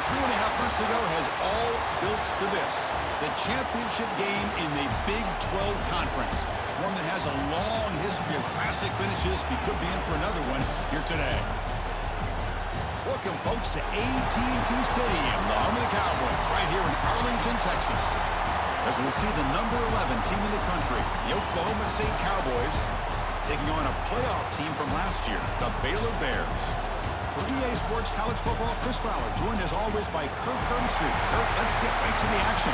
2.5 months ago has all built to this. The championship game in the Big 12 Conference. One that has a long history of classic finishes. We could be in for another one here today. Welcome, folks, to AT&T Stadium, the home of the Cowboys, right here in Arlington, Texas. As we'll see the number 11 team in the country, the Oklahoma State Cowboys, taking on a playoff team from last year, the Baylor Bears. For EA Sports College Football, Chris Fowler, joined as always by Kirk Hermstreet. Kirk, let's get right to the action.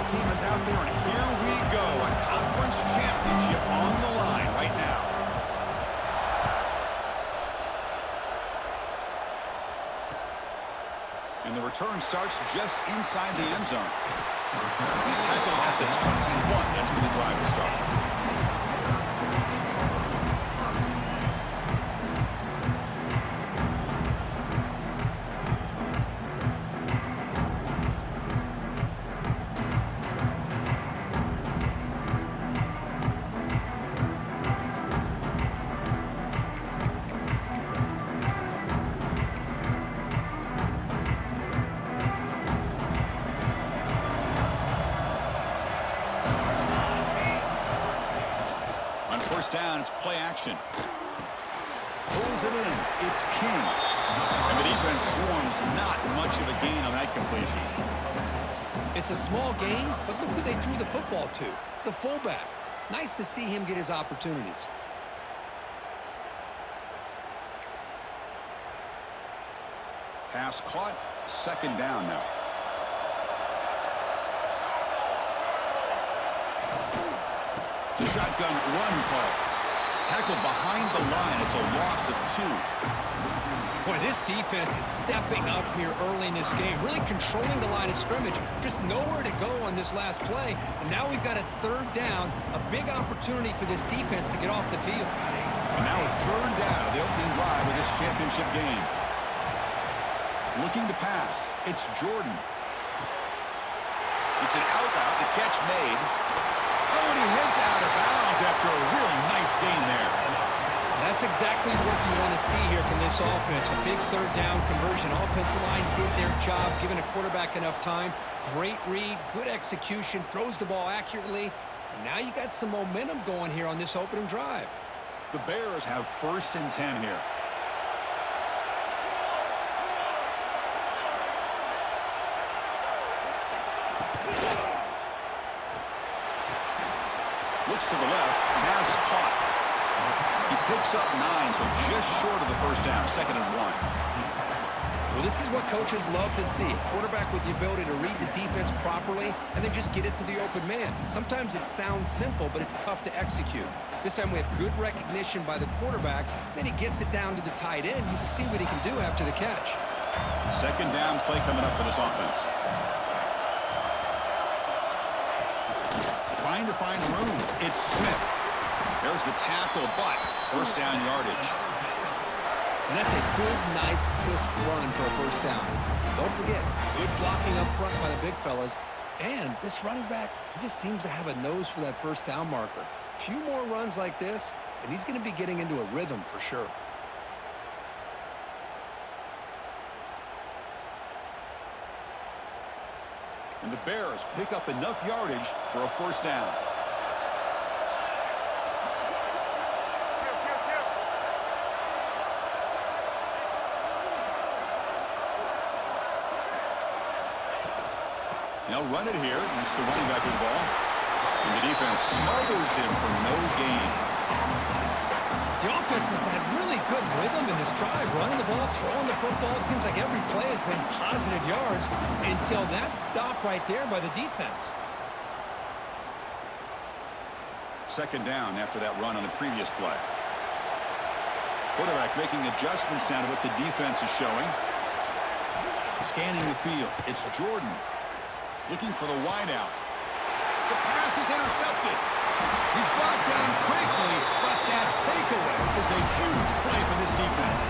Team is out there, and here we go. A conference championship on the line right now. And the return starts just inside the end zone. He's tackled at the 21. That's where the drive will start. First down, it's play action. Pulls it in. It's King. And the defense swarms. Not much of a gain on that completion. It's a small gain, but look who they threw the football to. The fullback. Nice to see him get his opportunities. Pass caught. Second down now. It's a shotgun run call. Tackled behind the line. It's a loss of 2. Boy, this defense is stepping up here early in this game, really controlling the line of scrimmage. Just nowhere to go on this last play. And now we've got a third down, a big opportunity for this defense to get off the field. And now a third down of the opening drive of this championship game. Looking to pass. It's Jordan. It's an out route. The catch made. Oh, and he heads out of bounds after a really nice gain there. That's exactly what you want to see here from this offense. A big third down conversion. Offensive line did their job, giving a quarterback enough time. Great read, good execution, throws the ball accurately. And now you got some momentum going here on this opening drive. The Bears have 1st and 10 here. Looks to the left, pass caught. He picks up 9, so just short of the first down, 2nd and 1. Well, this is what coaches love to see. A quarterback with the ability to read the defense properly and then just get it to the open man. Sometimes it sounds simple, but it's tough to execute. This time we have good recognition by the quarterback. Then he gets it down to the tight end. You can see what he can do after the catch. 2nd down play coming up for this offense. Trying to find room. It's Smith. There's the tackle, but first down yardage. And that's a good, nice, crisp run for a first down. Don't forget, good blocking up front by the big fellas. And this running back, he just seems to have a nose for that first down marker. A few more runs like this, and he's going to be getting into a rhythm for sure. And the Bears pick up enough yardage for a first down. They'll run it here. That's the running back with the ball. And the defense smothers him for no gain. The offense has had really good rhythm in this drive, running the ball, throwing the football. It seems like every play has been positive yards until that stop right there by the defense. 2nd down after that run on the previous play. Quarterback making adjustments now to what the defense is showing. Scanning the field. It's Jordan looking for the wideout. The pass is intercepted. He's brought down quickly, but that takeaway is a huge play for this defense.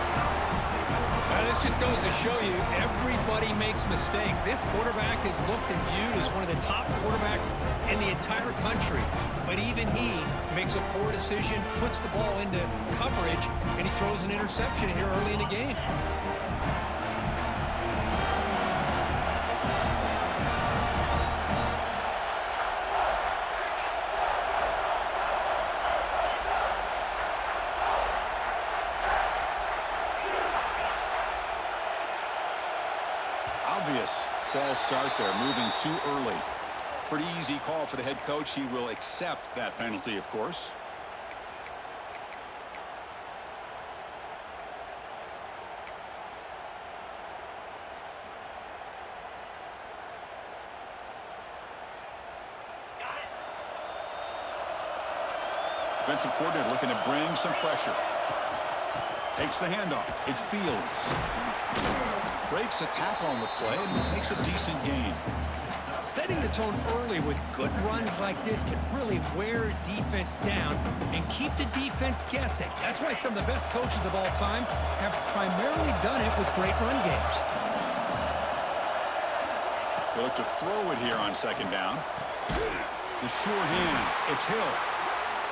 This just goes to show you everybody makes mistakes. This quarterback is looked and viewed as one of the top quarterbacks in the entire country. But even he makes a poor decision, puts the ball into coverage, and he throws an interception here early in the game. Obvious false start there, moving too early. Pretty easy call for the head coach. He will accept that penalty, of course. Defensive coordinator looking to bring some pressure. Takes the handoff. It's Fields. Breaks a tackle on the play and makes a decent gain. Setting the tone early with good runs like this can really wear defense down and keep the defense guessing. That's why some of the best coaches of all time have primarily done it with great run games. They look to throw it here on second down. The sure hands. It's Hill.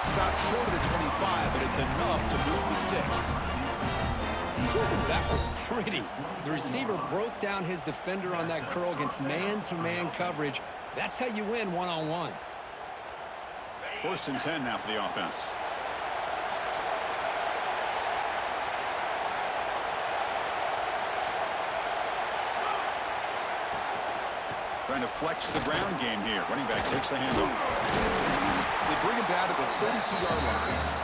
Stopped short of the 25, but it's enough to move the sticks. Whew, that was pretty. The receiver broke down his defender on that curl against man-to-man coverage. That's how you win one-on-ones. 1st and 10 now for the offense. Trying to flex the ground game here. Running back takes the handoff. They bring him down to the 32-yard line.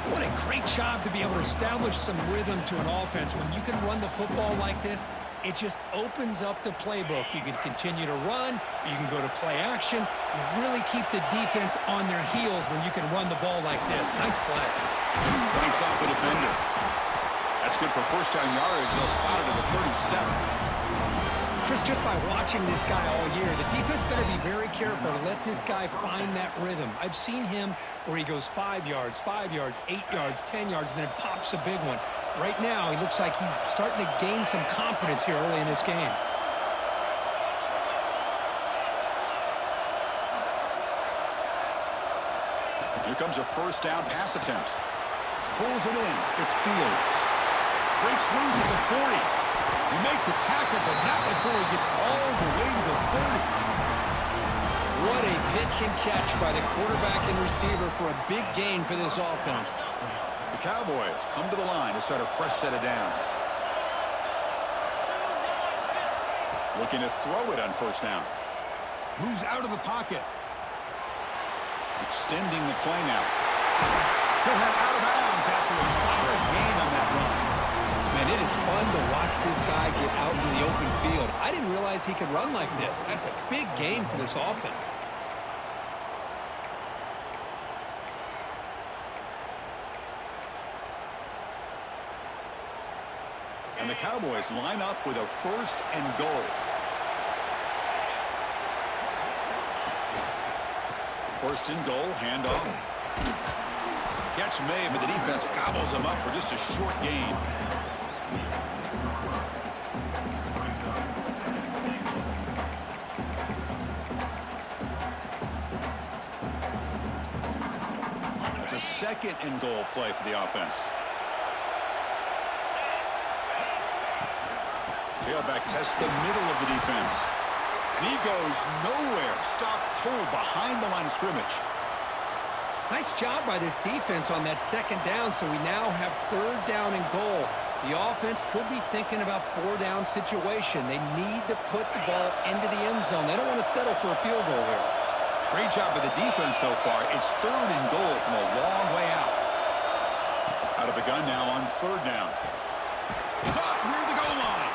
What a great job to be able to establish some rhythm to an offense. When you can run the football like this, it just opens up the playbook. You can continue to run. You can go to play action. You really keep the defense on their heels when you can run the ball like this. Nice play. Breaks off the defender. That's good for first-down yardage. They'll spot it at the 37. Chris, just by watching this guy all year, the defense better be very careful to let this guy find that rhythm. I've seen him where he goes 5 yards, 8 yards, 10 yards, and then pops a big one. Right now, he looks like he's starting to gain some confidence here early in this game. Here comes a first down pass attempt. Pulls it in. It's Fields. Breaks loose at the 40. You make the tackle, but not before he gets all the way to the 30. What a pitch and catch by the quarterback and receiver for a big gain for this offense. The Cowboys come to the line to start a fresh set of downs. Looking to throw it on first down. Moves out of the pocket. Extending the play now. He'll head out of bounds after a solid gain on that run. Man, it is fun to watch this guy get out in the open field. I didn't realize he could run like this. That's a big game for this offense. And the Cowboys line up with a 1st and goal. 1st and goal, handoff. Catch made, but the defense gobbles him up for just a short gain. That's a 2nd and goal play for the offense. Tailback tests the middle of the defense. And he goes nowhere. Stopped cold behind the line of scrimmage. Nice job by this defense on that 2nd down, so we now have 3rd down and goal. The offense could be thinking about 4-down situation. They need to put the ball into the end zone. They don't want to settle for a field goal here. Great job by the defense so far. It's 3rd and goal from a long way out. Out of the gun now on 3rd down. Caught near the goal line.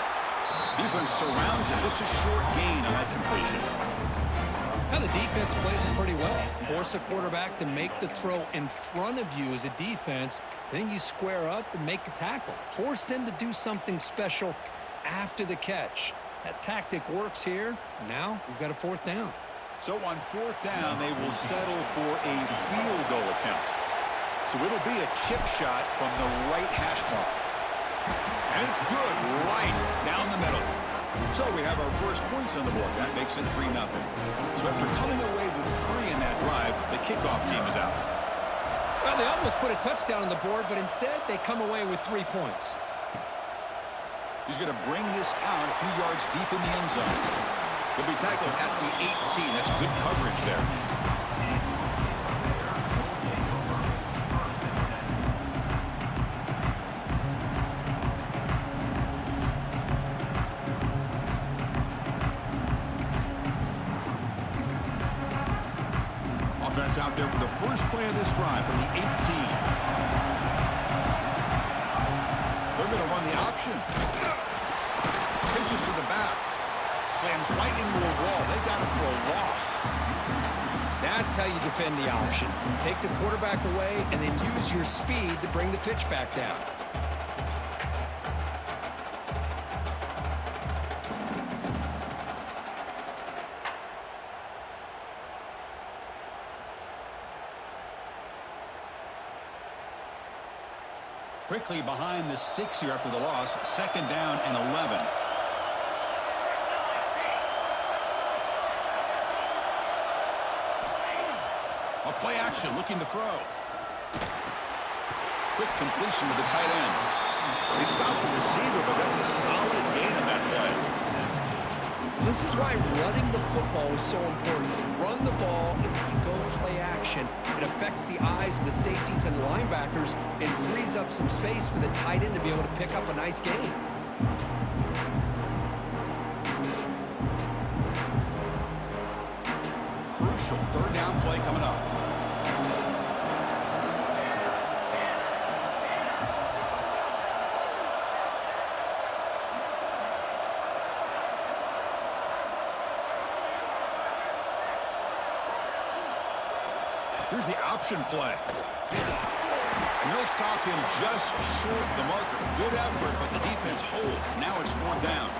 Defense surrounds it. Just a short gain on that completion. Now the defense plays it pretty well. Force the quarterback to make the throw in front of you as a defense, Then you square up and make the tackle. Force them to do something special after the catch. That tactic works here. Now we've got a fourth down. So on fourth down, they will settle for a field goal attempt. So it'll be a chip shot from the right hash mark. And it's good right down the middle. So we have our first points on the board. That makes it 3-0. So after coming away with 3 in that drive, the kickoff team is out. Well, they almost put a touchdown on the board, but instead they come away with 3 points. He's going to bring this out a few yards deep in the end zone. He'll be tackled at the 18. That's good coverage there. Offense out there for the first play of this drive from the 18. They're going to run the option. Pitches to the back. Slams right into a wall. They got him for a loss. That's how you defend the option. Take the quarterback away and then use your speed to bring the pitch back down. Quickly behind the sticks here after the loss. 2nd down and 11. A play action, looking to throw. Quick completion to the tight end. They stopped the receiver, but that's a solid gain on that play. This is why running the football is so important. Run the ball, and if you go play action, it affects the eyes of the safeties and the linebackers and frees up some space for the tight end to be able to pick up a nice gain. Crucial 3rd down play coming up. Here's the option play. And they'll stop him just short of the marker. Good effort, but the defense holds. Now it's 4th down.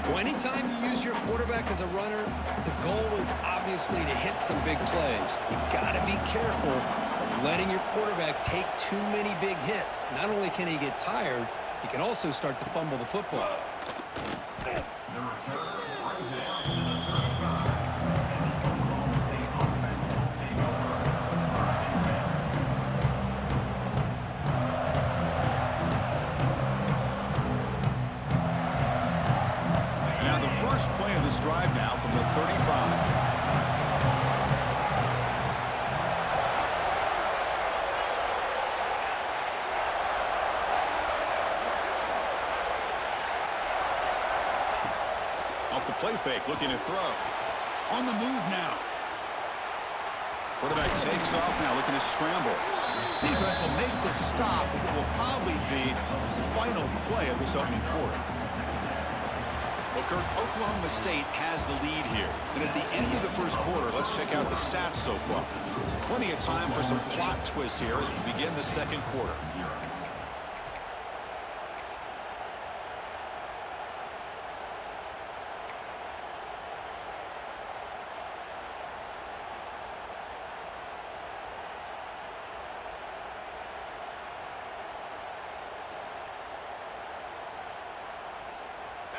Well, anytime you use your quarterback as a runner, the goal is obviously to hit some big plays. You've got to be careful of letting your quarterback take too many big hits. Not only can he get tired, he can also start to fumble the football. Play of this drive now from the 35. Off the play fake, looking to throw. On the move now. Quarterback takes off now, looking to scramble. Defense will make the stop, but it will probably be the final play of this opening quarter. Well, Kirk, Oklahoma State has the lead here. And at the end of the first quarter, let's check out the stats so far. Plenty of time for some plot twists here as we begin the second quarter.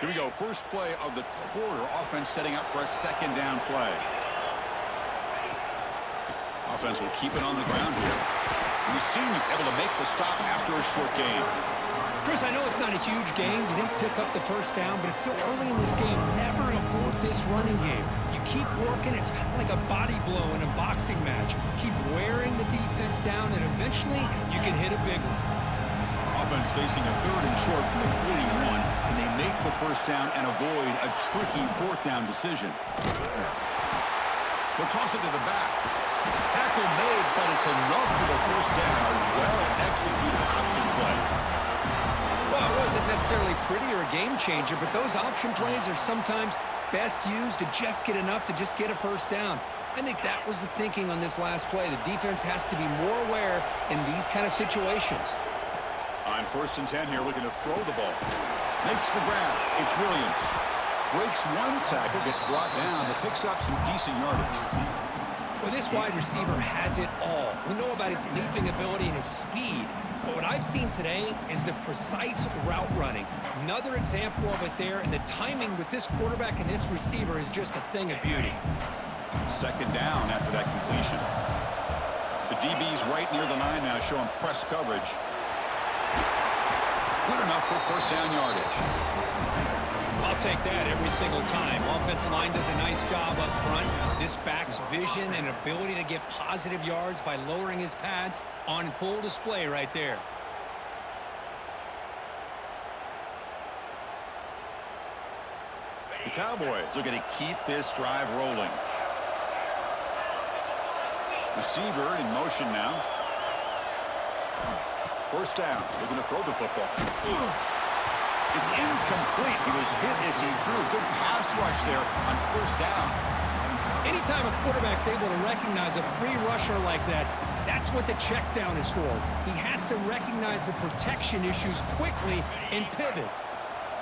Here we go, first play of the quarter. Offense setting up for a 2nd down play. Offense will keep it on the ground here. And the senior able to make the stop after a short gain. Chris, I know it's not a huge game. You didn't pick up the first down, but it's still early in this game. Never abort this running game. You keep working. It's kind of like a body blow in a boxing match. Keep wearing the defense down, and eventually you can hit a big one. Offense facing a 3rd and short from the 41, and they make the first down and avoid a tricky 4th down decision. They'll toss it to the back. Tackle made, but it's enough for the first down. A well-executed option play. Well, it wasn't necessarily pretty or a game changer, but those option plays are sometimes best used to just get enough to just get a first down. I think that was the thinking on this last play. The defense has to be more aware in these kind of situations. On 1st and 10 here, looking to throw the ball. Makes the grab. It's Williams. Breaks one tackle, gets brought down, but picks up some decent yardage. Well, this wide receiver has it all. We know about his leaping ability and his speed, but what I've seen today is the precise route running. Another example of it there, and the timing with this quarterback and this receiver is just a thing of beauty. 2nd down after that completion. The DB's right near the line now, showing press coverage. Good enough for 1st down yardage. I'll take that every single time. Offensive line does a nice job up front. This back's vision and ability to get positive yards by lowering his pads on full display right there. The Cowboys are going to keep this drive rolling. Receiver in motion now. 1st down. They're going to throw the football. It's incomplete. He was hit as he threw. Good pass rush there on 1st down. Anytime a quarterback's able to recognize a free rusher like that, that's what the check down is for. He has to recognize the protection issues quickly and pivot.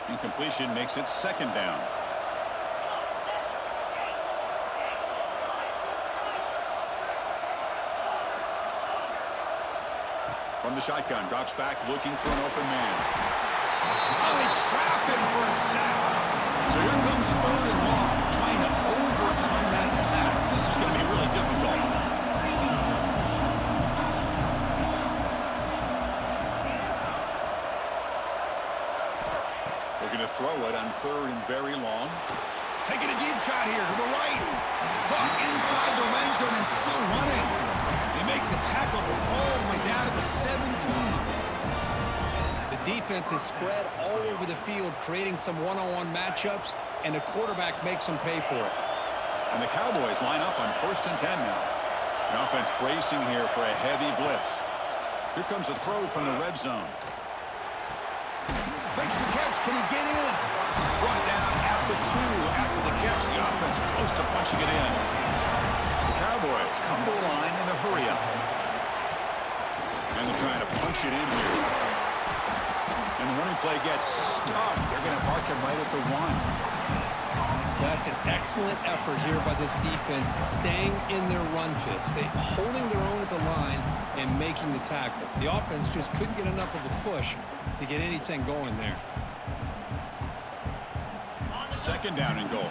Incompletion makes it 2nd down. From the shotgun, drops back looking for an open man. Oh, they trap him for a sack. So here comes 3rd and long, trying to overcome that sack. This is going to be really difficult. Looking to throw it on 3rd and very long. Taking a deep shot here to the right. Caught inside the red zone and still running. They make the tackle all the way down to the 17. Defense is spread all over the field, creating some one-on-one matchups, and the quarterback makes them pay for it. And the Cowboys line up on 1st and 10 now. The offense bracing here for a heavy blitz. Here comes a throw from the red zone. Makes the catch. Can he get in? Brought down at the 2 after the catch. The offense close to punching it in. The Cowboys come to the line in a hurry up. And they're trying to punch it in here. And the running play gets stopped. They're going to mark him right at the 1. That's an excellent effort here by this defense, staying in their run fits. They're holding their own at the line and making the tackle. The offense just couldn't get enough of a push to get anything going there. 2nd down and goal.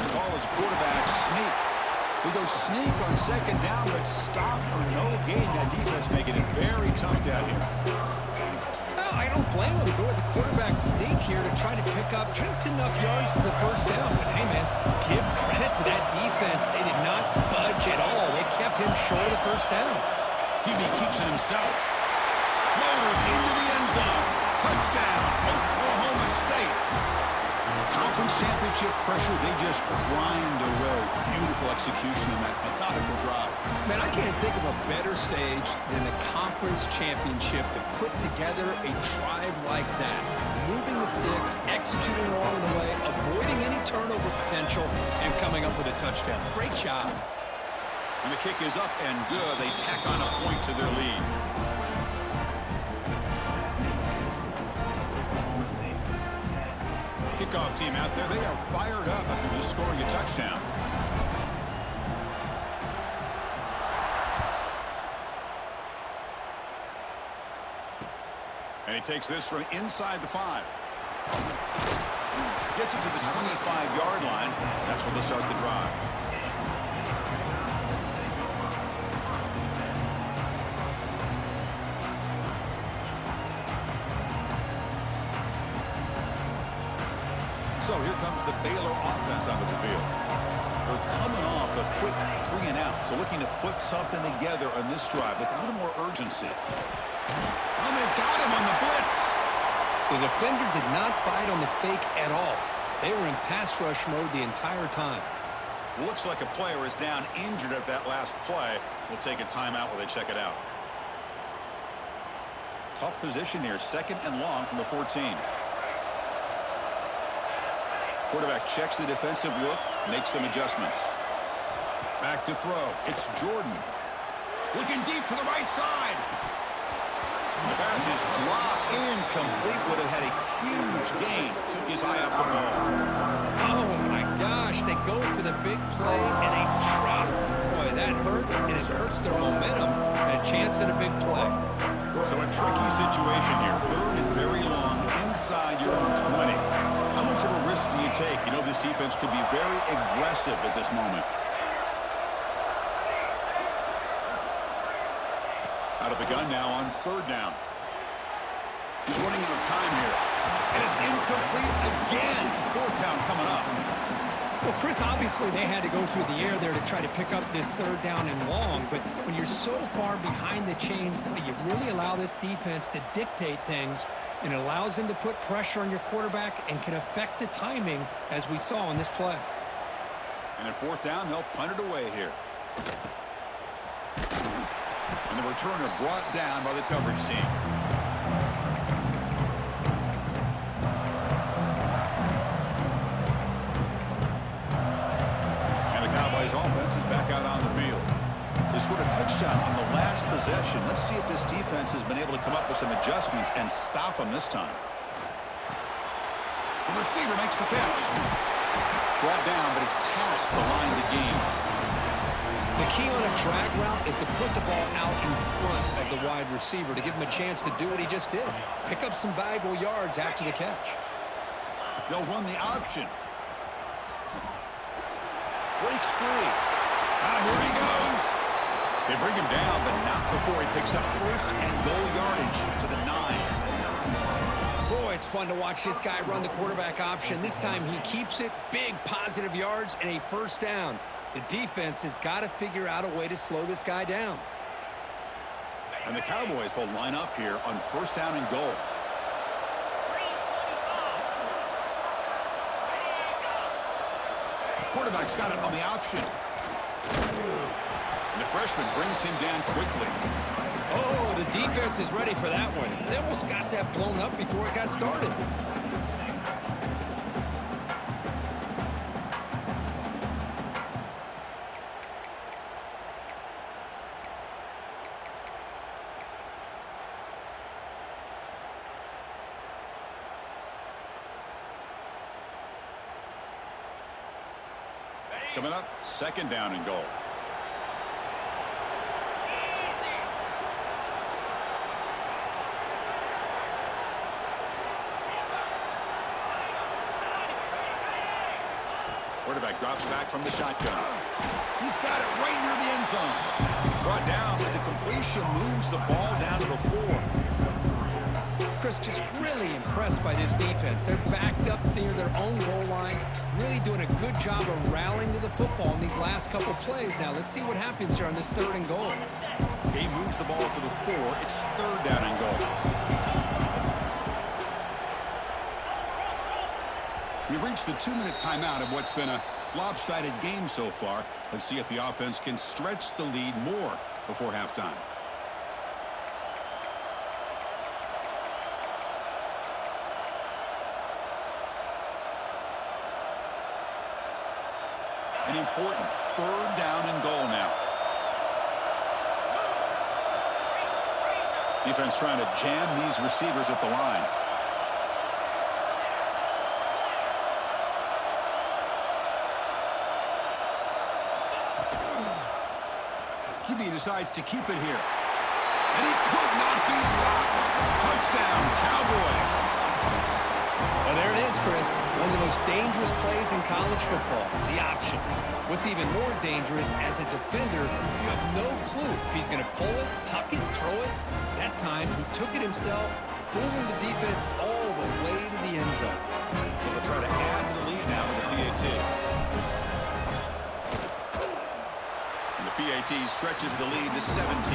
The call is quarterback sneak. He goes sneak on 2nd down, but stop for no gain. That defense making it very tough down here. Well, I don't blame him to go with the quarterback sneak here to try to pick up just enough yards for the 1st down. But hey, man, give credit to that defense. They did not budge at all. They kept him short of the 1st down. He keeps it himself. Motors into the end zone. Touchdown, Oklahoma State. Conference championship pressure, they just grind away. Beautiful execution in that methodical drive. Man, I can't think of a better stage than the conference championship to put together a drive like that. Moving the sticks, executing along the way, avoiding any turnover potential, and coming up with a touchdown. Great job. And the kick is up and good. They tack on a point to their lead. Kickoff team out there, they are fired up after just scoring a touchdown. And he takes this from inside the 5. Gets it to the 25-yard line. That's where they'll start the drive. So here comes the Baylor offense out of the field. They're coming off a quick 3 and out, so looking to put something together on this drive with a little more urgency. And they've got him on the blitz. The defender did not bite on the fake at all. They were in pass rush mode the entire time. Looks like a player is down injured at that last play. We'll take a timeout while they check it out. Tough position here, 2nd and long from the 14. Quarterback checks the defensive look, makes some adjustments. Back to throw. It's Jordan. Looking deep to the right side. The pass is dropped incomplete. Would have had a huge gain. Took his eye off the ball. Oh, my gosh. They go for the big play and a drop. Boy, that hurts, and it hurts their momentum and a chance at a big play. So a tricky situation here. Third and very long inside your own 20. How much of a risk do you take? You know this defense could be very aggressive at this moment. Out of the gun now on third down. He's running out of time here. And it's incomplete again. Fourth down coming up. Well, Chris, obviously they had to go through the air there to try to pick up this third down and long. But when you're so far behind the chains, boy, you really allow this defense to dictate things. And it allows them to put pressure on your quarterback and can affect the timing, as we saw in this play. And at fourth down, they'll punt it away here. And the returner brought down by the coverage team. And the Cowboys offense is back out on the field. They scored a touchdown on the last possession. Let's see if this defense has been able to come up with some adjustments and stop them this time. The receiver makes the catch. Brought down, but it's past the line of the game. The key on a drag route is to put the ball out in front of the wide receiver to give him a chance to do what he just did. Pick up some valuable yards after the catch. They'll run the option. Breaks free. Here he goes. They bring him down, but not before he picks up first and goal yardage to the 9. Boy, it's fun to watch this guy run the quarterback option. This time he keeps it. Big positive yards and a first down. The defense has got to figure out a way to slow this guy down. And the Cowboys will line up here on first down and goal. Quarterback's got it on the option. And the freshman brings him down quickly. Oh, the defense is ready for that one. They almost got that blown up before it got started. Coming up, second down and goal. Quarterback drops back from the shotgun. He's got it right near the end zone. Brought down, but the completion moves the ball down to the 4. Chris, just really impressed by this defense. They're backed up near their own goal line, really doing a good job of rallying to the football in these last couple plays. Now, let's see what happens here on this third and goal. He moves the ball to the 4. It's third down and goal. We've reached the 2-minute timeout of what's been a lopsided game so far. Let's see if the offense can stretch the lead more before halftime. An important third down and goal now. Defense trying to jam these receivers at the line. QB decides to keep it here. And he could not be stopped. Touchdown, Cowboys. Well, there it is, Chris. One of the most dangerous plays in college football, the option. What's even more dangerous, as a defender, you have no clue if he's going to pull it, tuck it, throw it. That time, he took it himself, fooling the defense all the way to the end zone. So they'll try to add to the lead now to the PAT. And the PAT stretches the lead to 17-0.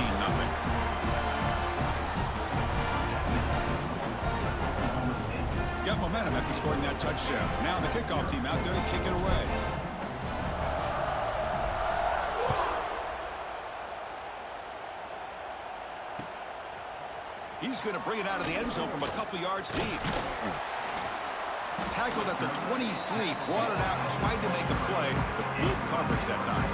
Got momentum after scoring that touchdown. Now the kickoff team out there to kick it away. He's going to bring it out of the end zone from a couple yards deep. Tackled at the 23, brought it out, tried to make a play, but good coverage that time.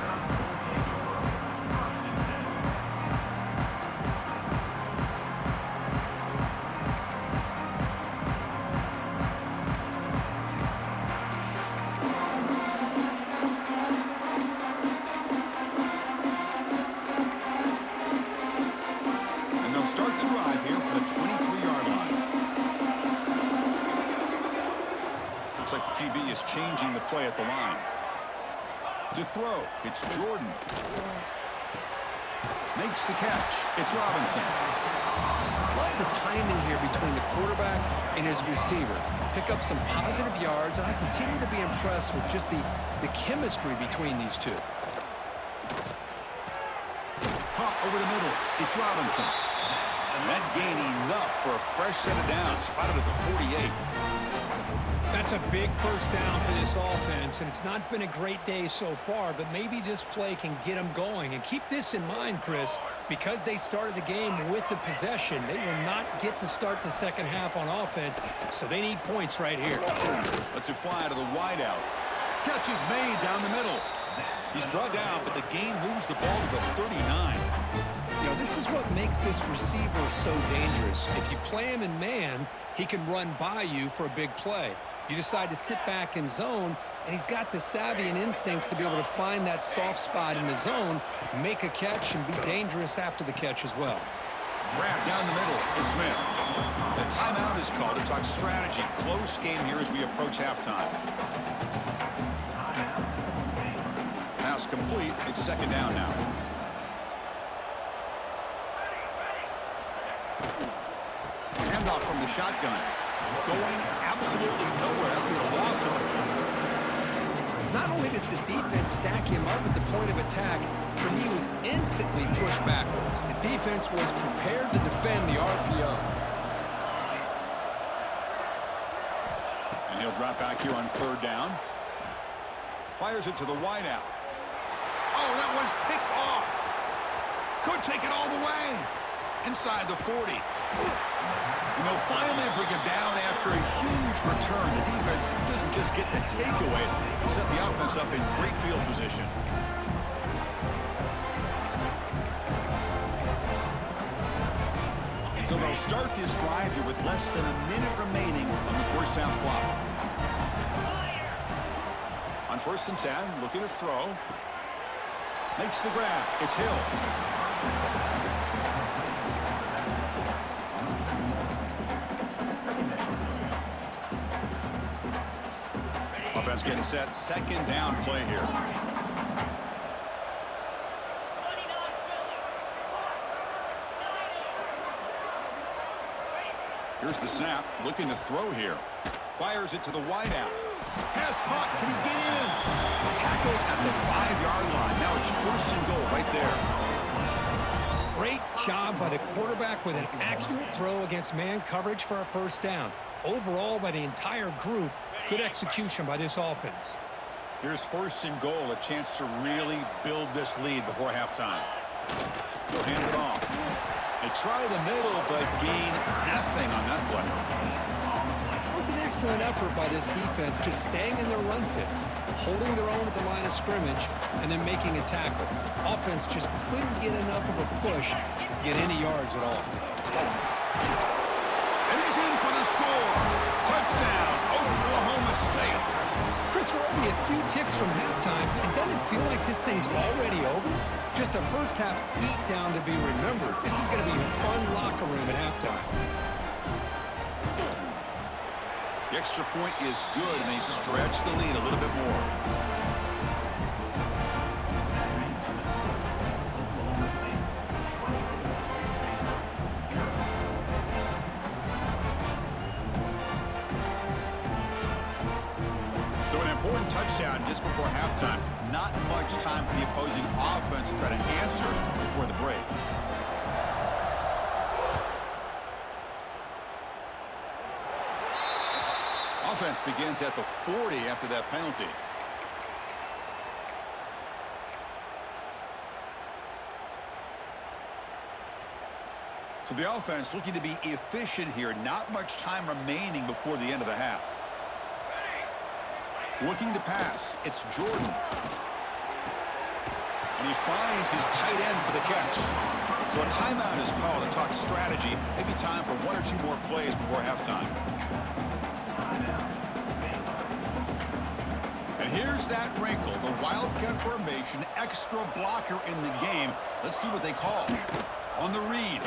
Start the drive here from the 23-yard line. Looks like the QB is changing the play at the line. To throw, it's Jordan. Makes the catch. It's Robinson. Love the timing here between the quarterback and his receiver. Pick up some positive yards, and I continue to be impressed with just the chemistry between these two. Caught over the middle. It's Robinson. And that gain enough for a fresh set of downs. Spotted at the 48. That's a big first down for this offense, and it's not been a great day so far, but maybe this play can get them going. And keep this in mind, Chris, because they started the game with the possession, they will not get to start the second half on offense, so they need points right here. Lets it fly to the wideout. Catch is made down the middle. He's brought down, but the gain moves the ball to the 39. You know, this is what makes this receiver so dangerous. If you play him in man, he can run by you for a big play. You decide to sit back in zone, and he's got the savvy and instincts to be able to find that soft spot in the zone, make a catch, and be dangerous after the catch as well. Grab down the middle. It's Smith. The timeout is called to talk strategy. Close game here as we approach halftime. Pass complete. It's second down now. Handoff from the shotgun. Going absolutely nowhere after a loss of it. Not only does the defense stack him up at the point of attack, but he was instantly pushed backwards. The defense was prepared to defend the RPO. And he'll drop back here on third down. Fires it to the wideout. Oh, that one's picked off. Could take it all the way. Inside the 40. And they'll finally bring him down after a huge return. The defense doesn't just get the takeaway. They set the offense up in great field position. So they'll start this drive here with less than a minute remaining on the first half clock. On 1st and 10, looking to throw. Makes the grab. It's Hill. Offense getting set. Second down play here. Here's the snap. Looking to throw here. Fires it to the wideout. Pass caught. Can he get in? Tackled at the 5-yard line. Now it's 1st and goal right there. Great job by the quarterback with an accurate throw against man coverage for a first down. Overall, by the entire group, good execution by this offense. Here's 1st and goal, a chance to really build this lead before halftime. He'll hand it off. They try the middle, but gain nothing on that play. It was an excellent effort by this defense, just staying in their run fits, holding their own at the line of scrimmage, and then making a tackle. Offense just couldn't get enough of a push to get any yards at all. And he's in for the score. Touchdown, Oklahoma State. Chris, we're only a few ticks from halftime, and doesn't it feel like this thing's already over? Just a first half beat down to be remembered. This is going to be a fun locker room at halftime. The extra point is good, and they stretch the lead a little bit more. So an important touchdown just before halftime. Not much time for the opposing offense to try to answer before the break. Offense begins at the 40 after that penalty. So the offense looking to be efficient here. Not much time remaining before the end of the half. Looking to pass. It's Jordan. And he finds his tight end for the catch. So a timeout is called to talk strategy. Maybe time for one or two more plays before halftime. And here's that wrinkle. The Wildcat formation, extra blocker in the game. Let's see what they call. On the read.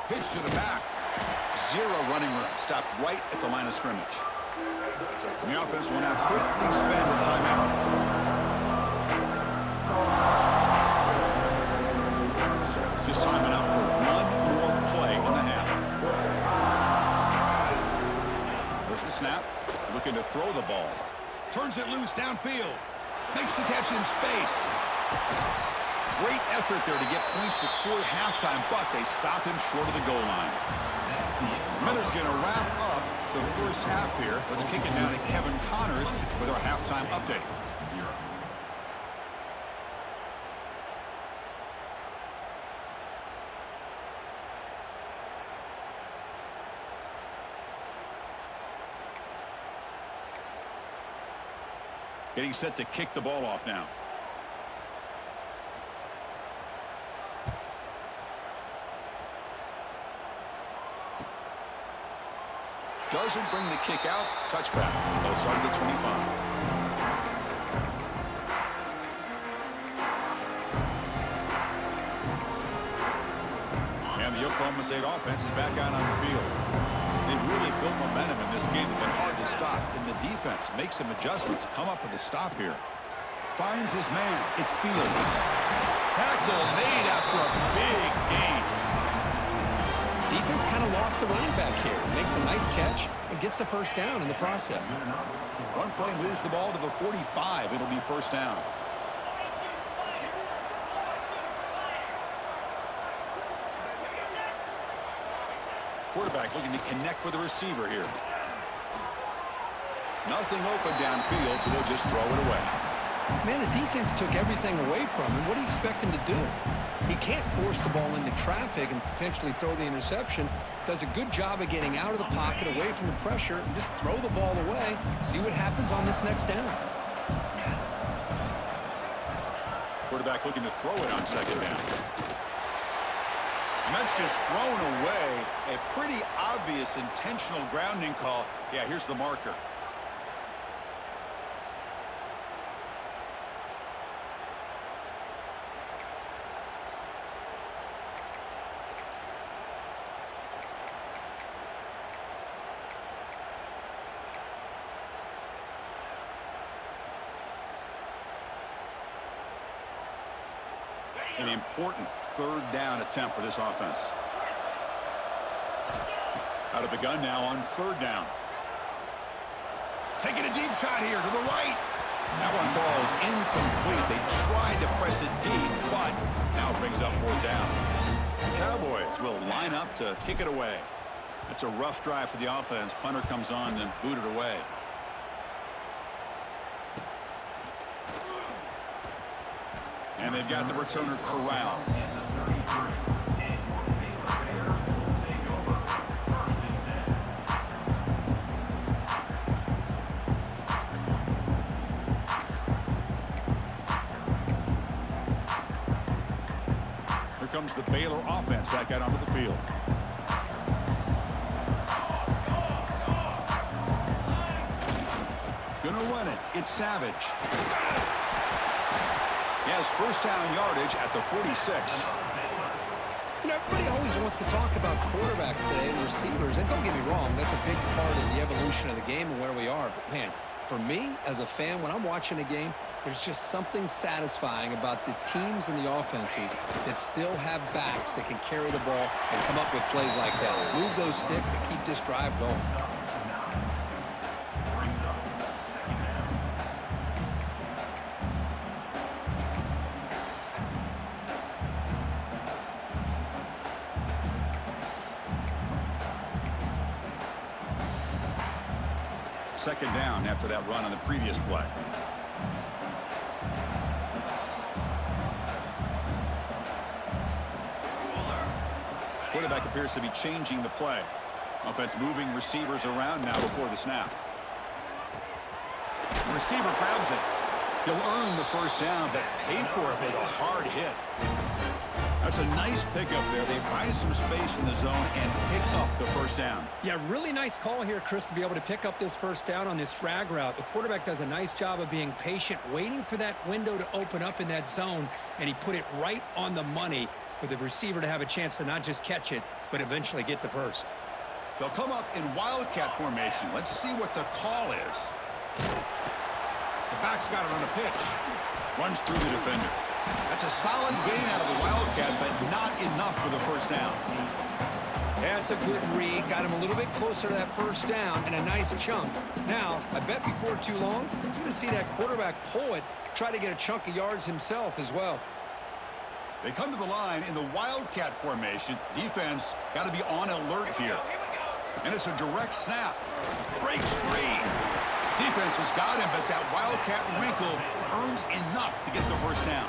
Pitch to the back. Zero running room. Stopped right at the line of scrimmage. And the offense will now quickly spend a timeout. Just time enough for one more play in the half. There's the snap. Looking to throw the ball. Turns it loose downfield. Makes the catch in space. Great effort there to get points before halftime, but they stop him short of the goal line. Miller's going to wrap up the first half here. Let's kick it down to Kevin Connors with our halftime update. Getting set to kick the ball off now. Doesn't bring the kick out. Touchback. They'll start at the 25. And the Oklahoma State offense is back out on the field. They've really built momentum in this game. It's been hard to stop. And the defense makes some adjustments. Come up with a stop here. Finds his man. It's Fields. Tackle made after a big gain. Defense kind of lost a running back here. Makes a nice catch and gets the first down in the process. One play leads the ball to the 45. It'll be first down. Quarterback looking to connect with the receiver here. Nothing open downfield, so they'll just throw it away. Man, the defense took everything away from him. What do you expect him to do? He can't force the ball into traffic and potentially throw the interception. Does a good job of getting out of the pocket, away from the pressure, and just throw the ball away. See what happens on this next down. Quarterback looking to throw it on second down. And that's just thrown away. A pretty obvious intentional grounding call. Yeah, here's the marker. An important third down attempt for this offense. Out of the gun now on third down. Taking a deep shot here to the right. That one falls incomplete. They tried to press it deep, but now it brings up fourth down. The Cowboys will line up to kick it away. It's a rough drive for the offense. Punter comes on and booted away. And they've got the returner corralled. Here comes the Baylor offense back out onto the field. Gonna run it. It's Savage. He has first down yardage at the 46. You know, everybody always wants to talk about quarterbacks today and receivers. And don't get me wrong, that's a big part of the evolution of the game and where we are. But, man, for me, as a fan, when I'm watching a game, there's just something satisfying about the teams and the offenses that still have backs that can carry the ball and come up with plays like that. Move those sticks and keep this drive going. Second down after that run on the previous play. Quarterback appears to be changing the play. Offense moving receivers around now before the snap. receiver grabs it. He'll earn the first down, but pay for it with a hard hit. That's a nice pickup there. They find some space in the zone and pick up the first down. Yeah, really nice call here, Chris, to be able to pick up this first down on this drag route. The quarterback does a nice job of being patient, waiting for that window to open up in that zone, and he put it right on the money for the receiver to have a chance to not just catch it, but eventually get the first. They'll come up in wildcat formation. Let's see what the call is. The back's got it on the pitch. Runs through the defender. That's a solid gain out of the wildcat, but not enough for the first down. That's a good read. Got him a little bit closer to that first down and a nice chunk. Now, I bet before too long, you're going to see that quarterback pull it, try to get a chunk of yards himself as well. They come to the line in the wildcat formation. Defense got to be on alert here. And it's a direct snap. Breaks free. Defense has got him, but that wildcat wrinkle earns enough to get the first down.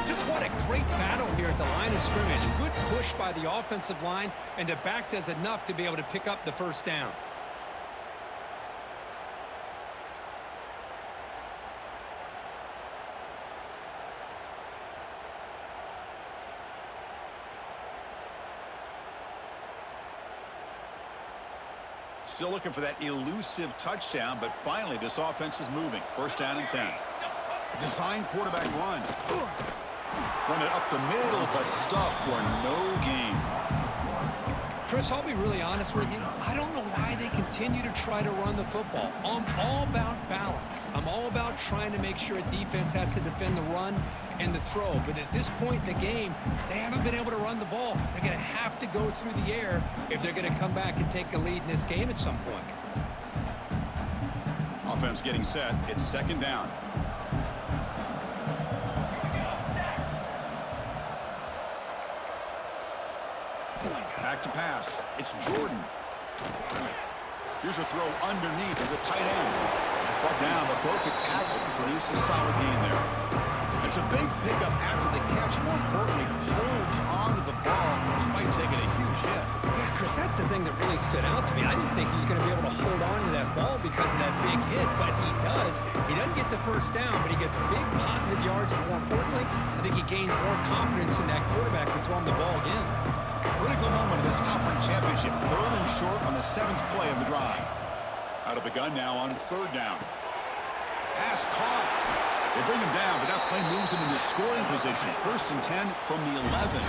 Just what a great battle here at the line of scrimmage. Good push by the offensive line, and the back does enough to be able to pick up the first down. Still looking for that elusive touchdown, but finally this offense is moving. First down and 10. Design quarterback run. Run it up the middle, but stuff for no gain. Chris, I'll be really honest with you. I don't know why they continue to try to run the football. I'm all about balance. I'm all about trying to make sure a defense has to defend the run and the throw. But at this point in the game, they haven't been able to run the ball. They're going to have to go through the air if they're going to come back and take a lead in this game at some point. Offense getting set. It's second down. Back to pass. It's Jordan. Here's a throw underneath the tight end. Brought down, but broke a tackle to produce a solid gain there. It's a big pickup after the catch. More importantly, holds on to the ball despite taking a huge hit. Yeah, Chris, that's the thing that really stood out to me. I didn't think he was going to be able to hold on to that ball because of that big hit, but he does. He doesn't get the first down, but he gets big positive yards, and more importantly, I think he gains more confidence in that quarterback to throw him the ball again. Critical moment of this conference championship. Third and short on the 7th play of the drive. Out of the gun now on third down. Pass caught. They bring him down, but that play moves him into scoring position. First and 10 from the 11.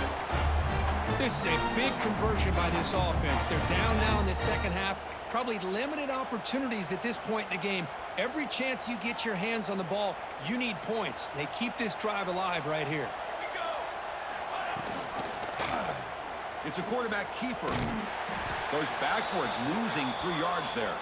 This is a big conversion by this offense. They're down now in the second half. Probably limited opportunities at this point in the game. Every chance you get your hands on the ball, you need points. They keep this drive alive right here. It's a quarterback keeper. Goes backwards, losing 3 yards there.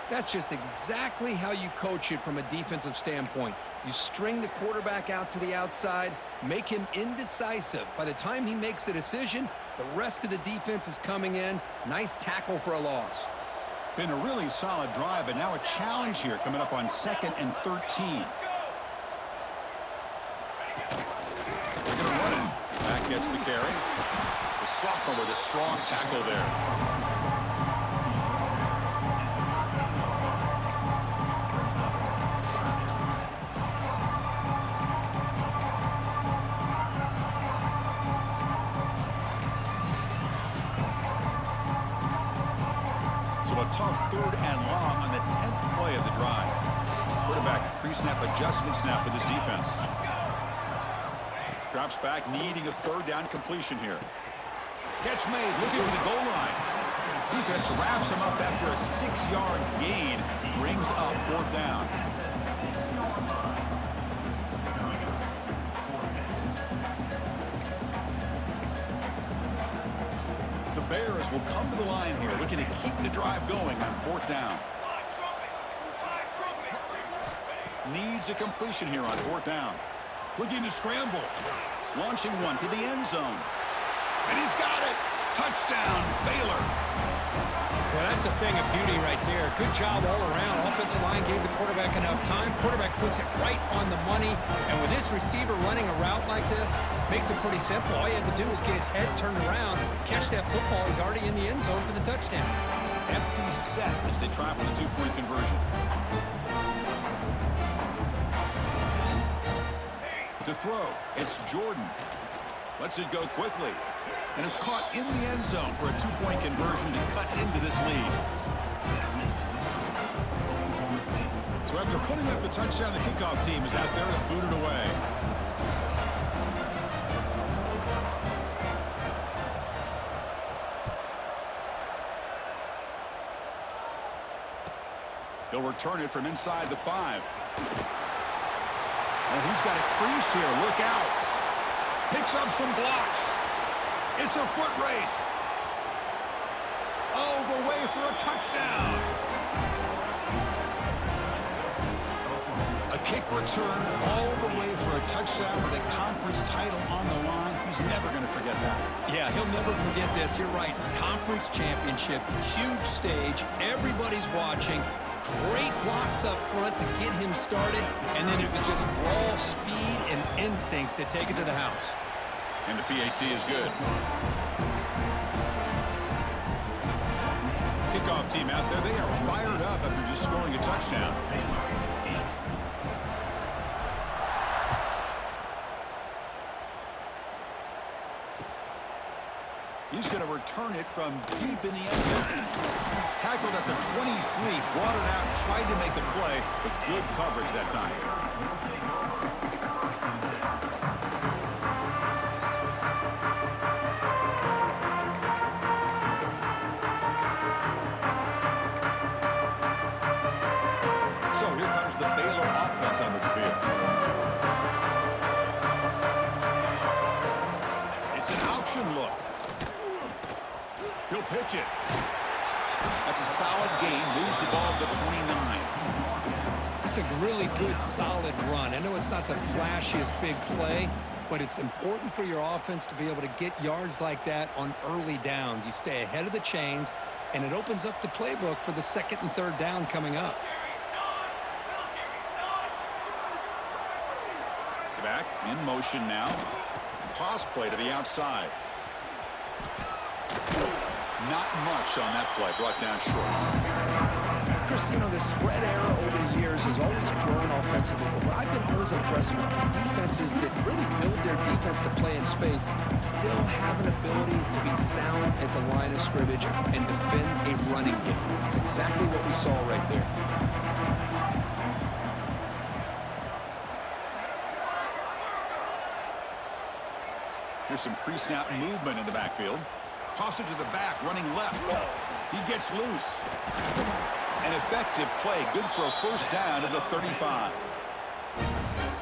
That's just exactly how you coach it from a defensive standpoint. You string the quarterback out to the outside, make him indecisive. By the time he makes a decision, the rest of the defense is coming in. Nice tackle for a loss. Been a really solid drive, but now a challenge here coming up on 2nd and 13. They're going to run it. Back gets the carry. The sophomore with a strong tackle there. So a tough 3rd and long on the 10th play of the drive. Quarterback pre-snap adjustments now for this defense. Drops back, needing a 3rd down completion here. Catch made, looking for the goal line. Defense wraps him up after a 6-yard gain. Brings up 4th down. The Bears will come to the line here, looking to keep the drive going on 4th down. Needs a completion here on 4th down. Looking to scramble. Launching one to the end zone. And he's got it. Touchdown, Baylor. Well, that's a thing of beauty right there. Good job all around. Offensive line gave the quarterback enough time. Quarterback puts it right on the money. And with this receiver running a route like this, makes it pretty simple. All you have to do is get his head turned around, catch that football. He's already in the end zone for the touchdown. Empty set as they try for the two-point conversion. To throw, it's Jordan. Lets it go quickly. And it's caught in the end zone for a two-point conversion to cut into this lead. So after putting up the touchdown, the kickoff team is out there to boot it away. He'll return it from inside the 5. Oh, he's got a crease here. Look out. Picks up some blocks. It's a foot race. All the way for a touchdown. A kick return all the way for a touchdown with a conference title on the line. He's never going to forget that. Yeah, he'll never forget this. You're right. Conference championship, huge stage. Everybody's watching. Great blocks up front to get him started, and then it was just raw speed and instincts to take it to the house. And the PAT is good. Kickoff team out there, they are fired up after just scoring a touchdown. He's going to return it from deep in the end zone. Tackled at the 23, brought it out, tried to make the play, but good coverage that time. So here comes the Baylor offense onto the field. It's an option look. He'll pitch it. That's a solid gain. Moves the ball to the 29. It's a really good, solid run. I know it's not the flashiest big play, but it's important for your offense to be able to get yards like that on early downs. You stay ahead of the chains, and it opens up the playbook for the second and third down coming up. Back in motion now. Toss play to the outside. Not much on that play, brought down short. Chris, you know, the spread era over the years has always grown offensively, but what I've been always impressed with defenses that really build their defense to play in space still have an ability to be sound at the line of scrimmage and defend a running game. It's exactly what we saw right there. Here's some pre-snap movement in the backfield. Toss it to the back, running left. He gets loose. An effective play, good for a first down at the 35.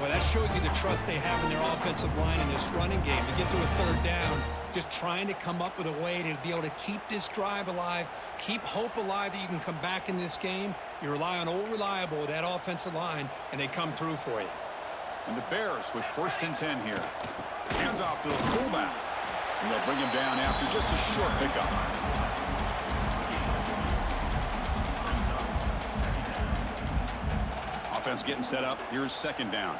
Well, that shows you the trust they have in their offensive line in this running game. To get to a third down, just trying to come up with a way to be able to keep this drive alive, keep hope alive that you can come back in this game. You rely on old reliable with that offensive line, and they come through for you. And the Bears with 1st and 10 here. Hands off to the fullback. And they'll bring him down after just a short pickup. Offense getting set up. Here's 2nd down.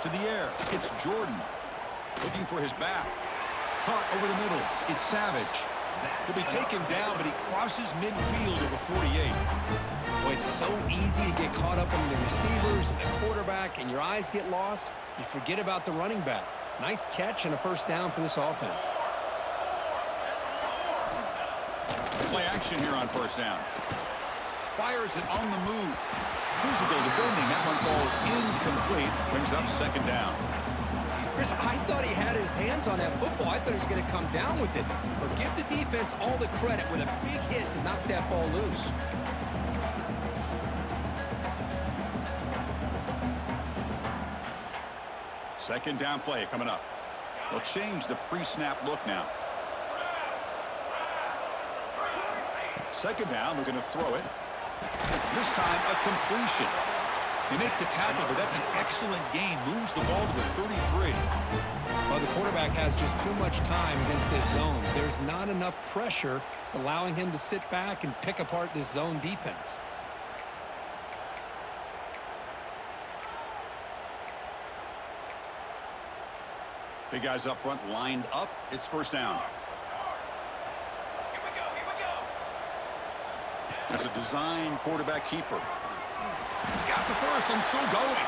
To the air. It's Jordan. Looking for his back. Caught over the middle. It's Savage. He'll be taken down, but he crosses midfield at the 48. Well, it's so easy to get caught up in the receivers and the quarterback, and your eyes get lost. You forget about the running back. Nice catch and a first down for this offense. Play action here on 1st down. Fires it on the move. Physical defending. That one falls incomplete. Brings up 2nd down. Chris, I thought he had his hands on that football. I thought he was going to come down with it. But give the defense all the credit with a big hit to knock that ball loose. Second down play coming up. They'll change the pre-snap look now. 2nd down, we're going to throw it. This time, a completion. They make the tackle, but that's an excellent gain. Moves the ball to the 33. Well, the quarterback has just too much time against this zone. There's not enough pressure. It's allowing him to sit back and pick apart this zone defense. Big guys up front lined up. It's 1st down. There's a design quarterback keeper. He's got the first and still going.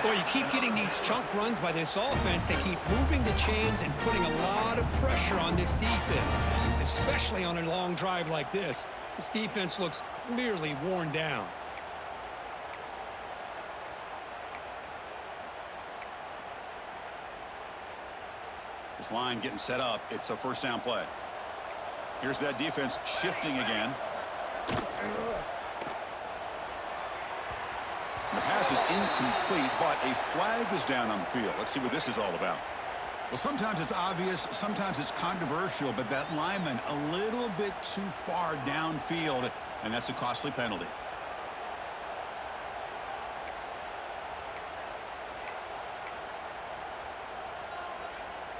Well, you keep getting these chunk runs by this offense. They keep moving the chains and putting a lot of pressure on this defense, especially on a long drive like this. This defense looks clearly worn down. This line getting set up. It's a first down play. Here's that defense shifting again. The pass is incomplete, but a flag is down on the field. Let's see what this is all about. Well, sometimes it's obvious, sometimes it's controversial, but that lineman a little bit too far downfield, and that's a costly penalty.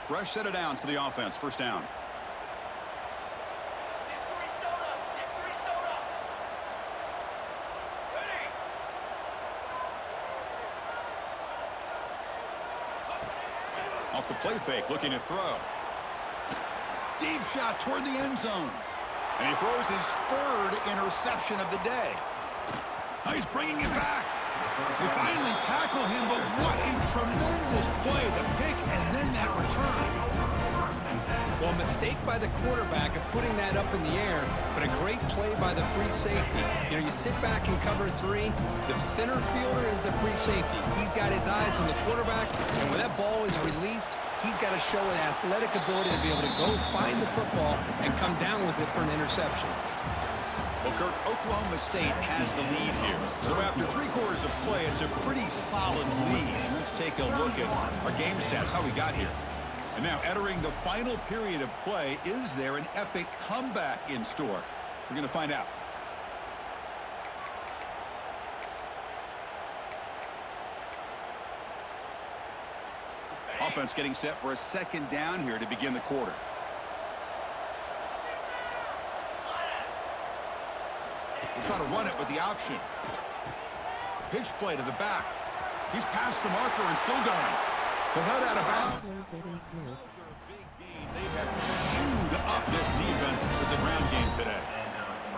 Fresh set of downs for the offense. First down. Off the play fake, looking to throw. Deep shot toward the end zone. And he throws his third interception of the day. Now he's bringing it back. They finally tackle him, but what a tremendous play. The pick and then that return. Well, mistake by the quarterback of putting that up in the air, but a great play by the free safety. You know, you sit back and cover three. The center fielder is the free safety. He's got his eyes on the quarterback, and when that ball is released, he's got to show an athletic ability to be able to go find the football and come down with it for an interception. Well, Kirk, Oklahoma State has the lead here. So after 3 quarters of play, it's a pretty solid lead. Let's take a look at our game stats, how we got here. And now, entering the final period of play, is there an epic comeback in store? We're going to find out. Offense getting set for a second down here to begin the quarter. We'll try to run it with the option. Pitch play to the back. He's past the marker and still going. He'll head out of bounds. They have chewed up this defense with the ground game today.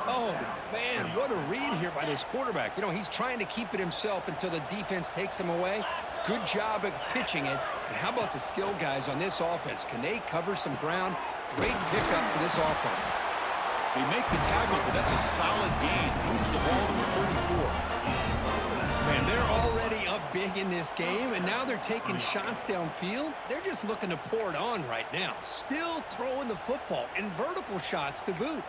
Oh, man, what a read here by this quarterback. You know, he's trying to keep it himself until the defense takes him away. Good job at pitching it. And how about the skill guys on this offense? Can they cover some ground? Great pickup for this offense. They make the tackle, but that's a solid gain. Moves the ball to the 34. Man, they're already up big in this game, and now they're taking shots downfield. They're just looking to pour it on right now. Still throwing the football, and vertical shots to boot.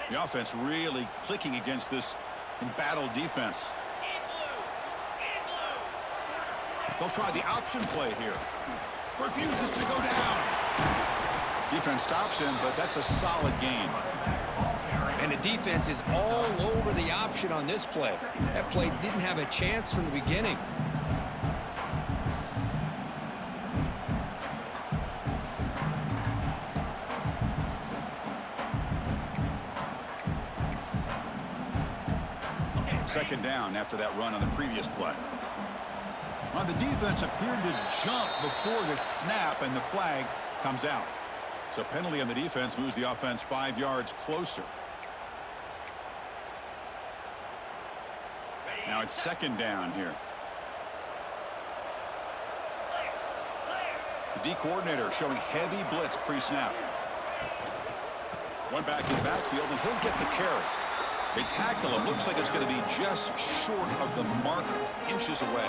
The offense really clicking against this embattled defense. They'll try the option play here. Refuses to go down. Defense stops him, but that's a solid gain. And the defense is all over the option on this play. That play didn't have a chance from the beginning. Second down after that run on the previous play. Well, the defense appeared to jump before the snap, and the flag comes out. So penalty on the defense moves the offense 5 yards closer. Now it's second down here. The D coordinator showing heavy blitz pre-snap. One back in the backfield, and he'll get the carry. They tackle him. Looks like it's going to be just short of the mark, inches away.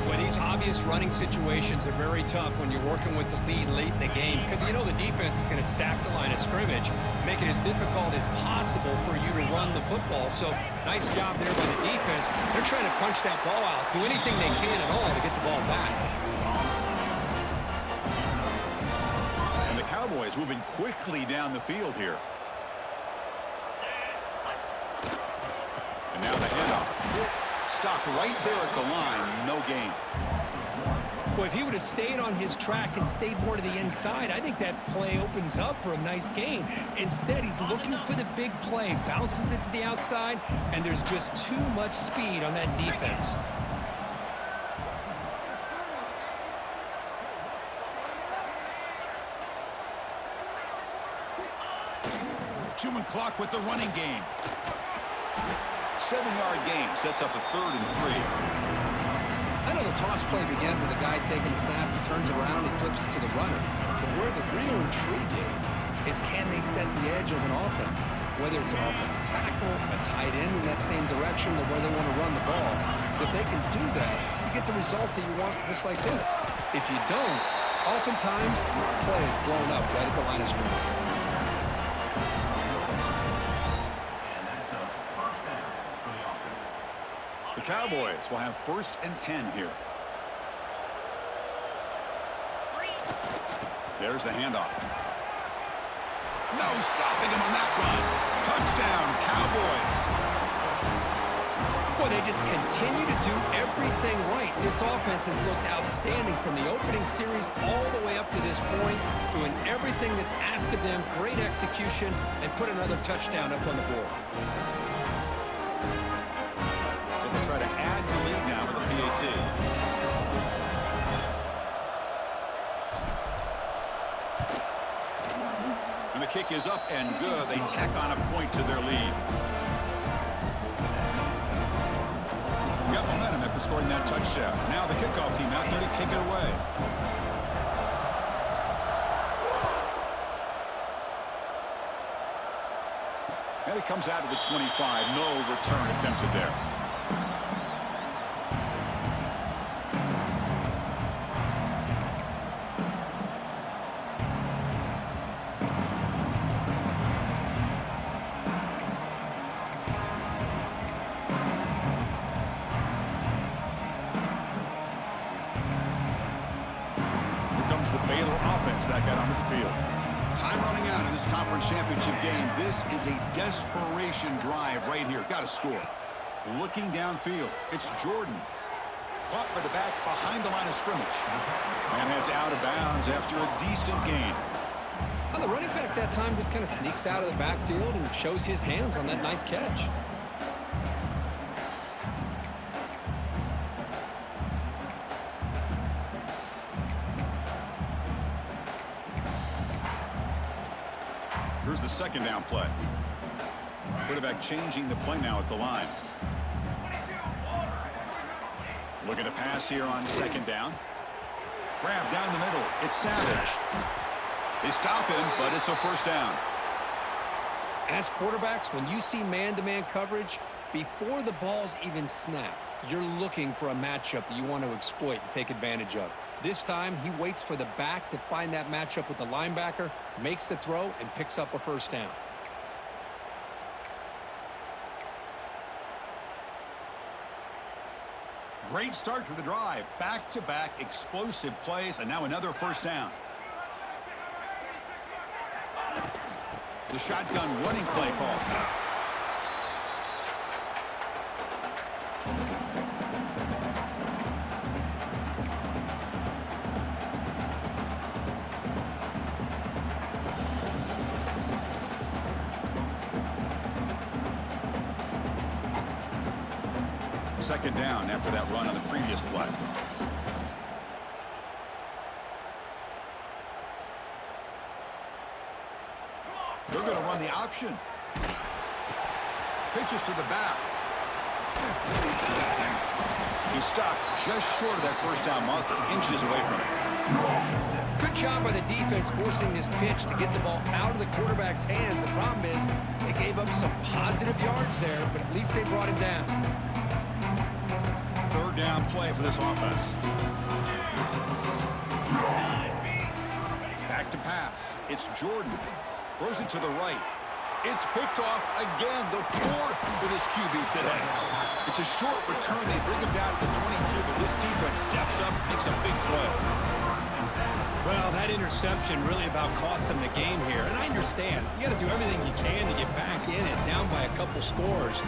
Well, these obvious running situations are very tough when you're working with the lead late in the game, because you know the defense is going to stack the line of scrimmage, make it as difficult as possible for you to run the football. So nice job there by the defense. They're trying to punch that ball out, do anything they can at all to get the ball back. And the Cowboys moving quickly down the field here. And now the handoff. Stopped right there at the line. No gain. Well, if he would have stayed on his track and stayed more to the inside, I think that play opens up for a nice gain. Instead, he's looking for the big play, bounces it to the outside, and there's just too much speed on that defense. Chewing clock with the running game. 7-yard gain sets up a 3rd and 3. I know the toss play began with a guy taking a snap, he turns around, he flips it to the runner. But where the real intrigue is can they set the edge as an offense? Whether it's an offensive tackle, a tight end in that same direction to where they want to run the ball. Because if they can do that, you get the result that you want just like this. If you don't, oftentimes, your play is blown up right at the line of scrimmage. The Cowboys will have 1st and 10 here. There's the handoff. No stopping him on that run. Touchdown, Cowboys. Boy, they just continue to do everything right. This offense has looked outstanding from the opening series all the way up to this point, doing everything that's asked of them, great execution, and put another touchdown up on the board. So they try to add the lead now with a PAT. And the kick is up and good. They tack on a point to their lead. Got momentum after scoring that touchdown. Now the kickoff team out there to kick it away. And it comes out to the 25. No return attempted there. The Baylor offense back out onto the field. Time running out in this conference championship game. This is a desperation drive right here. Got to score. Looking downfield, it's Jordan. Caught by the back behind the line of scrimmage. And heads out of bounds after a decent gain. And the running back that time just kind of sneaks out of the backfield and shows his hands on that nice catch. Here's the 2nd down play. Quarterback changing the play now at the line. Looking to pass here on 2nd down. Grab down the middle. It's Savage. They stop him, but it's a 1st down. As quarterbacks, when you see man-to-man coverage, before the ball's even snapped, you're looking for a matchup that you want to exploit and take advantage of. This time, he waits for the back to find that matchup with the linebacker, makes the throw, and picks up a 1st down. Great start to the drive. Back-to-back explosive plays, and now another 1st down. The shotgun running play call. Second down after that run on the previous play. They're going to run the option. Pitches to the back. He's stopped just short of that 1st down marker, inches away from it. Good job by the defense forcing this pitch to get the ball out of the quarterback's hands. The problem is they gave up some positive yards there, but at least they brought him down. 3rd down play for this offense. Back to pass. It's Jordan. Throws it to the right. It's picked off again, the 4th for this QB today. It's a short return. They bring him down to the 22, but this defense steps up, makes a big play. Well, that interception really about cost them the game here. And I understand. You got to do everything you can to get back in it, down by a couple scores.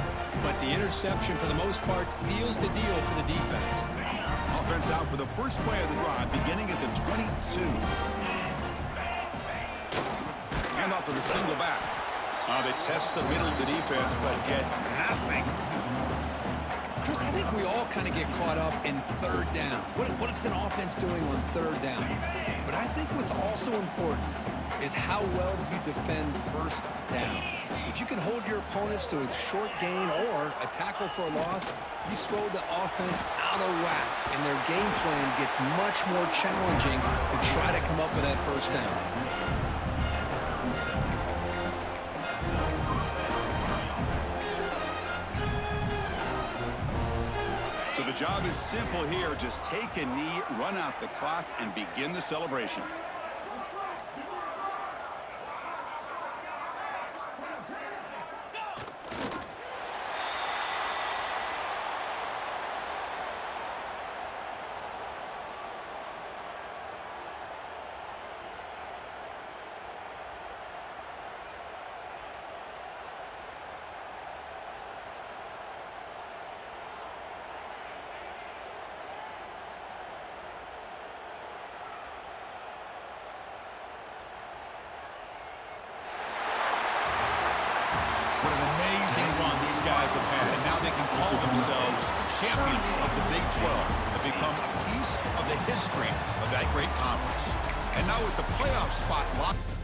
But the interception, for the most part, seals the deal for the defense. Offense out for the first play of the drive, beginning at the 22. Hand off to the single back. They test the middle of the defense, but get nothing. Chris, I think we all kind of get caught up in 3rd down. What is an offense doing on 3rd down? But I think what's also important is how well do you defend first down. If you can hold your opponents to a short gain or a tackle for a loss, you throw the offense out of whack, and their game plan gets much more challenging to try to come up with that first down. So the job is simple here. Just take a knee, run out the clock, and begin the celebration. What an amazing run these guys have had, and now they can call themselves champions of the Big 12 and become a piece of the history of that great conference. And now with the playoff spot locked.